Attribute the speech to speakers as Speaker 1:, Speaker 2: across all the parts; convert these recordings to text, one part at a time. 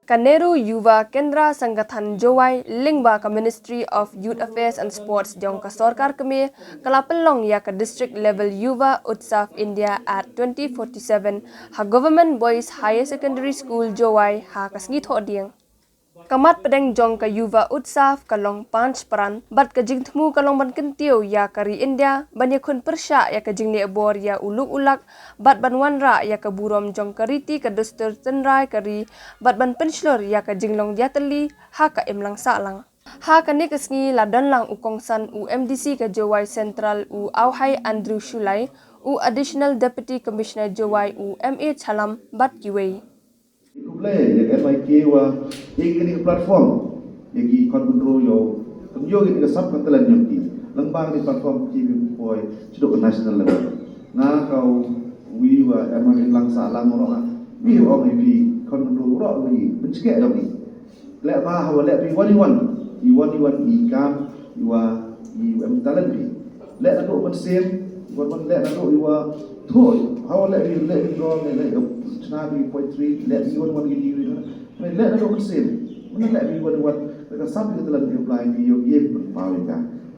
Speaker 1: Kaneru Yuva Kendra Sangathan Jowai Lingba ka Ministry of Youth Affairs and Sports jong ka Sarkar kami kala Pynlong ya ka district level Yuva Utsav India at 2047 ha Government Boys Higher Secondary School Jowai ha kasngit ho diang. Kamat pedeng jong ka Yuva Utsav kalong panch peran bat ka jingtmu kalong ban kentiu ya kari India banya kun persya ya ka jingni abor ya uluk ulak bat ban wanra ya ka burom jong kariti ka duster tenrai kari bat ban penslor ya ka jinglong dia teli ha ka imlang salang. Ha kani kasngi ladan lang ukongsan UMDC ka Jowai Central u Auhai Andrew Shulai u Additional Deputy Commissioner Jowai u MA Chalam bat kiwei.
Speaker 2: Yang NYK wa ini platform yang kontrol yo penyo ini kesap katalan yang ti lembang di platform TV boy cidok national level nga kau wi wa emang langsa lang orang wi orang ini kontrol orang wi pencegah dong ni lek ma hawa lek pi one i kam wa i talent pi lek aduk pensem wan lek aduk wa thôi hawa lek pi dong lek Nabi poetry, let me one give you. Let the Lord say, when let me one, because some people are applying your game power.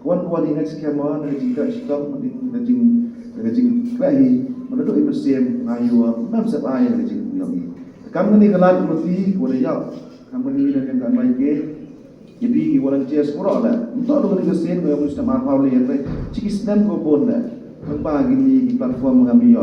Speaker 2: One next camera, the stop, the jing clay, when I do it the same, now you are members of I and the jing. The company can like to see what a yacht, company that can my game. You be volunteers for all that. Not only the same way, Mr. Marpowley and Chickis them go bone that. Come back in the platform of me.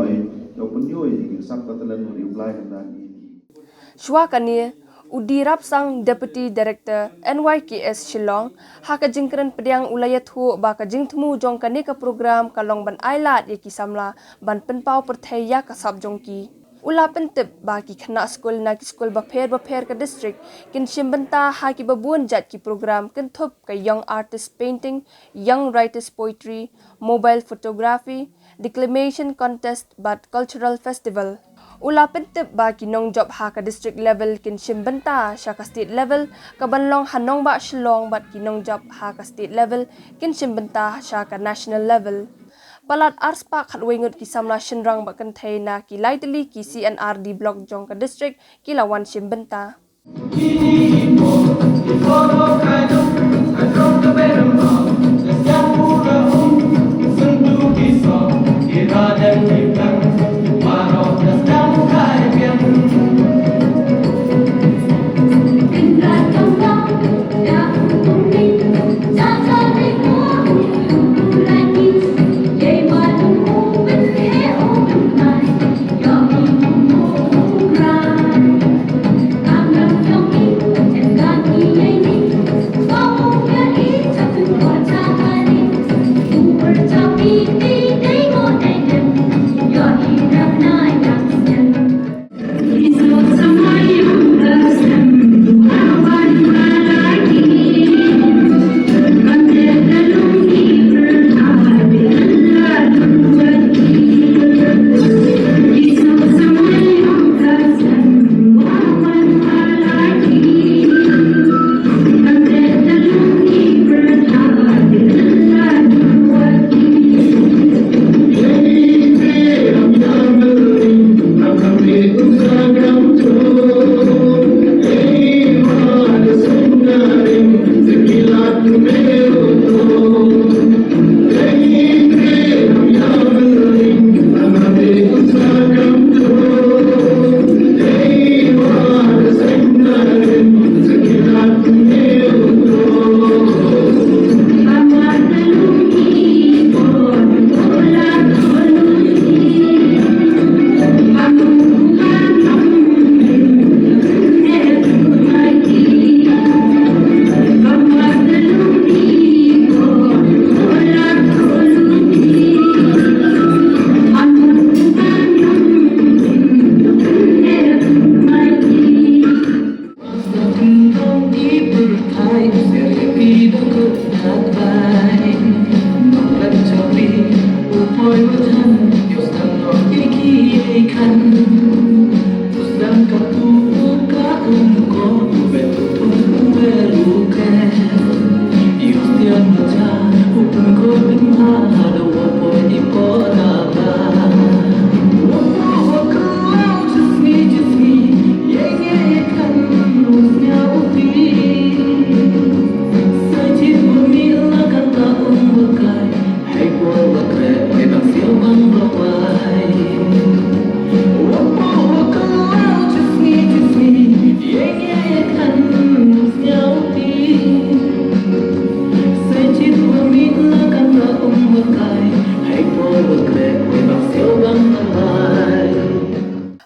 Speaker 1: Shwa kani udirap sang Deputy Director NYK Shillong haka jingkren pediang ulayat hu baka jingtmu jong kani ka program kalong ban Syllad yaki samla ban penpau perthaya ka sab jongki ula pentep baki khana school na ki school bapher ka district kin shimbanta haki babun jat ki program kin thup ka young artist painting, young writers poetry, mobile photography, declamation contest but cultural festival. Ula pentep baki nong job ha ka district level kin shimbanta sya ka state level ka banlong hanong ba Shillong bat kinong job ha ka state level kin shimbanta sya ka national level. Palat arspa khatwengut ki samla shinrang ba kanthai na ki lightly ki CNRD block jong ka district ki lawan shimbanta.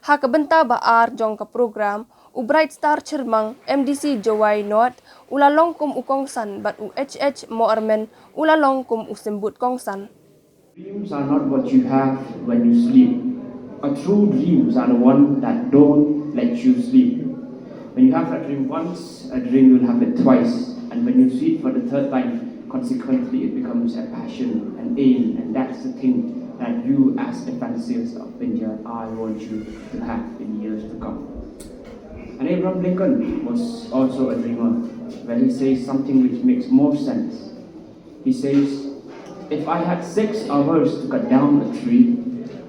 Speaker 1: Hakabenta baar jong ka program Bright Star Chermang MDC Jowai Not ulalong kum ukongsan bat UHH Moarmen ulalong kum usimbut kongsan.
Speaker 3: Dreams are not what you have when you sleep. A true dreams are the one that don't let you sleep. When you have a dream once, a dream you'll have it twice. And when you see it for the third time, consequently it becomes a passion, an aim, and that's the thing that you as the fanciers of India, I want you to have in years to come. And Abraham Lincoln was also a dreamer, where he says something which makes more sense. He says, if I had 6 hours to cut down a tree,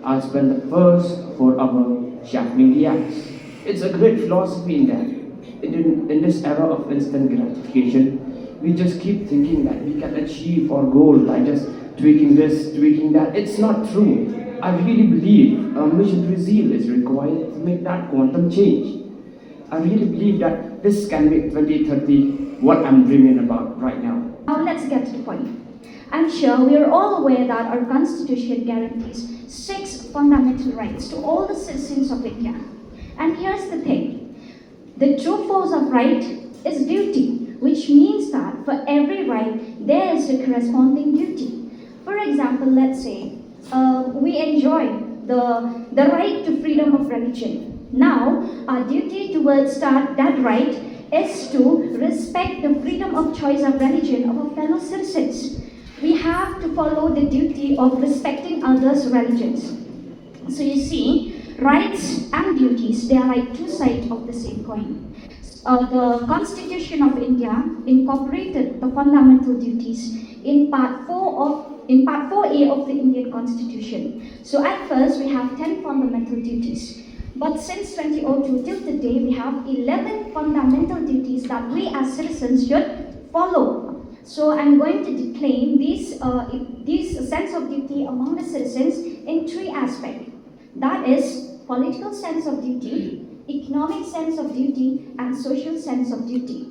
Speaker 3: I'll spend the first 4 hours sharpening the axe. It's a great philosophy in that. In this era of instant gratification, we just keep thinking that we can achieve our goal by just tweaking this, tweaking that. It's not true. I really believe a missionary zeal is required to make that quantum change. I really believe that this can make 2030 what I'm dreaming about right now.
Speaker 4: Now let's get to the point. I'm sure we are all aware that our constitution guarantees 6 fundamental rights to all the citizens of India. And here's the thing. The true force of right is duty, which means that for every right, there is a corresponding duty. For example, let's say we enjoy the right to freedom of religion. Now, our duty towards that right is to respect the freedom of choice of religion of our fellow citizens. We have to follow the duty of respecting others' religions. So you see, rights and duties, they are like two sides of the same coin. The Constitution of India incorporated the fundamental duties in Part 4A of the Indian Constitution. So at first we have 10 fundamental duties. But since 2002 till today, we have 11 fundamental duties that we as citizens should follow. So I'm going to declaim these sense of duty among the citizens in 3 aspects. That is political sense of duty, economic sense of duty, and social sense of duty.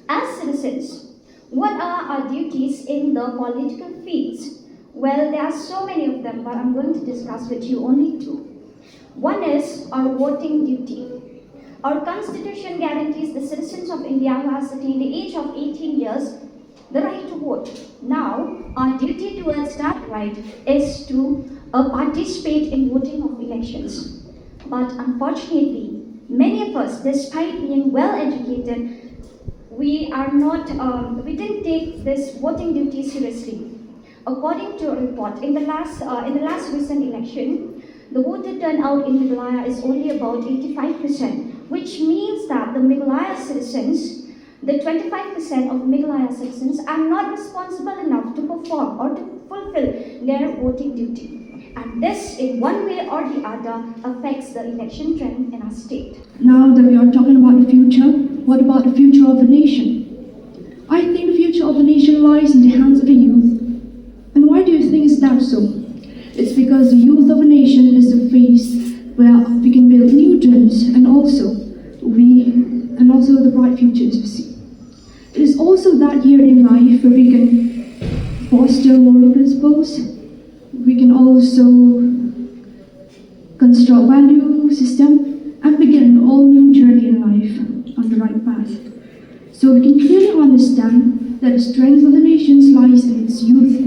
Speaker 4: As citizens, what are our duties in the political fields? Well, there are so many of them, but I'm going to discuss with you only 2. One is our voting duty. Our constitution guarantees the citizens of India who have attained the age of 18 years the right to vote. Now, our duty towards that right is to participate in voting of elections. But unfortunately, many of us, despite being well educated, we didn't take this voting duty seriously. According to a report, in the last recent election, the voter turnout in Meghalaya is only about 85%, which means that the Meghalaya citizens, the 25% of Meghalaya citizens are not responsible enough to perform or to fulfill their voting duty. And this, in one way or the other, affects the election trend in our state.
Speaker 5: Now that we are talking about the future, what about the future of the nation? I think the future of the nation lies in the hands of the youth. And why do you think is that so? It's because the youth of a nation is the face where we can build new dreams and also the bright futures we see. It is also that year in life where we can foster moral principles. We can also construct value system and begin an all-new journey in life on the right path. So we can clearly understand that the strength of the nation lies in its youth,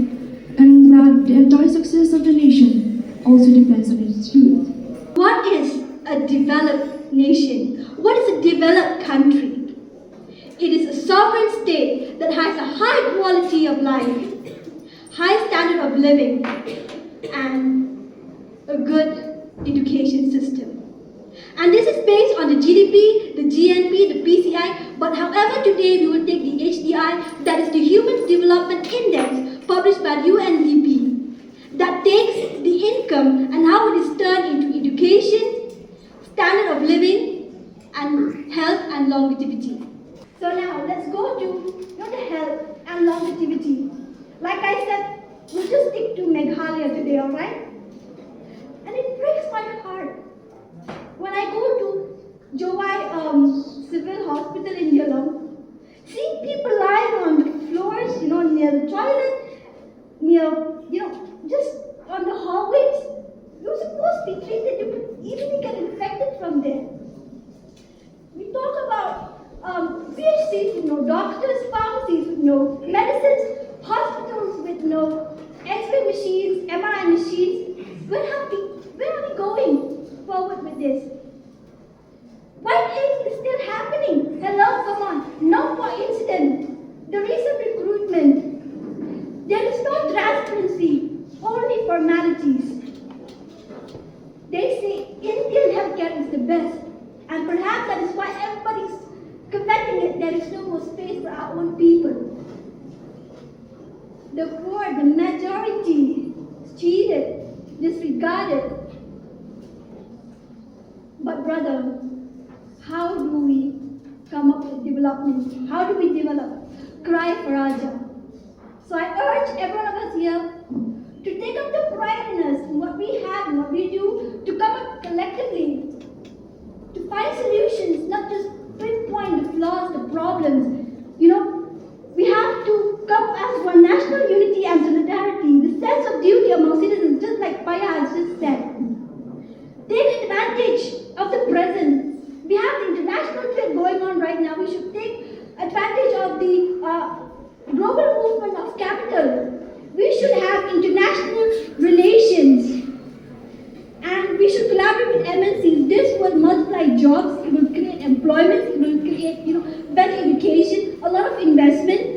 Speaker 5: and that the entire success of the nation also depends on its youth.
Speaker 6: What is a developed nation? What is a developed country? It is a sovereign state that has a high quality of life, high standard of living, and a good education system. And this is based on the GDP, the GNP, the PCI, but however today we will take the HDI, that is the Human Development Index, published by UNDP, that takes the income and how it is turned into education, standard of living, and health and longevity. So now let's go to the health and longevity. Like I said, we'll just stick to Meghalaya today, alright? And it breaks my heart when I go to Jowai Civil Hospital in Pynlong, seeing people lying on the floors, near the toilet, near no medicines, hospitals with no X-ray machines, MRI machines. Where are we going forward with this? Why is it still happening? Hello, come on. No coincidence. The recent recruitment, there is no transparency, only formalities. They say Indian healthcare is the best, and perhaps that is why everybody's commenting it. There is no more space for our own people. The poor, the majority, is cheated, disregarded. But brother, how do we come up with development? How do we develop? Cry for Raja. So I urge every one of us here to take up the pride in us, in what we have and what we do, to come up collectively, to find solutions, not just pinpoint the flaws, the problems. We have to come as one, national unity and solidarity, the sense of duty among citizens, just like Paya has just said. Take advantage of the present. We have the international trade going on right now. We should take advantage of the global movement of capital. We should have international relations. And we should collaborate with MNCs. This will multiply jobs, it will create employment, it will create better education, a lot of investment.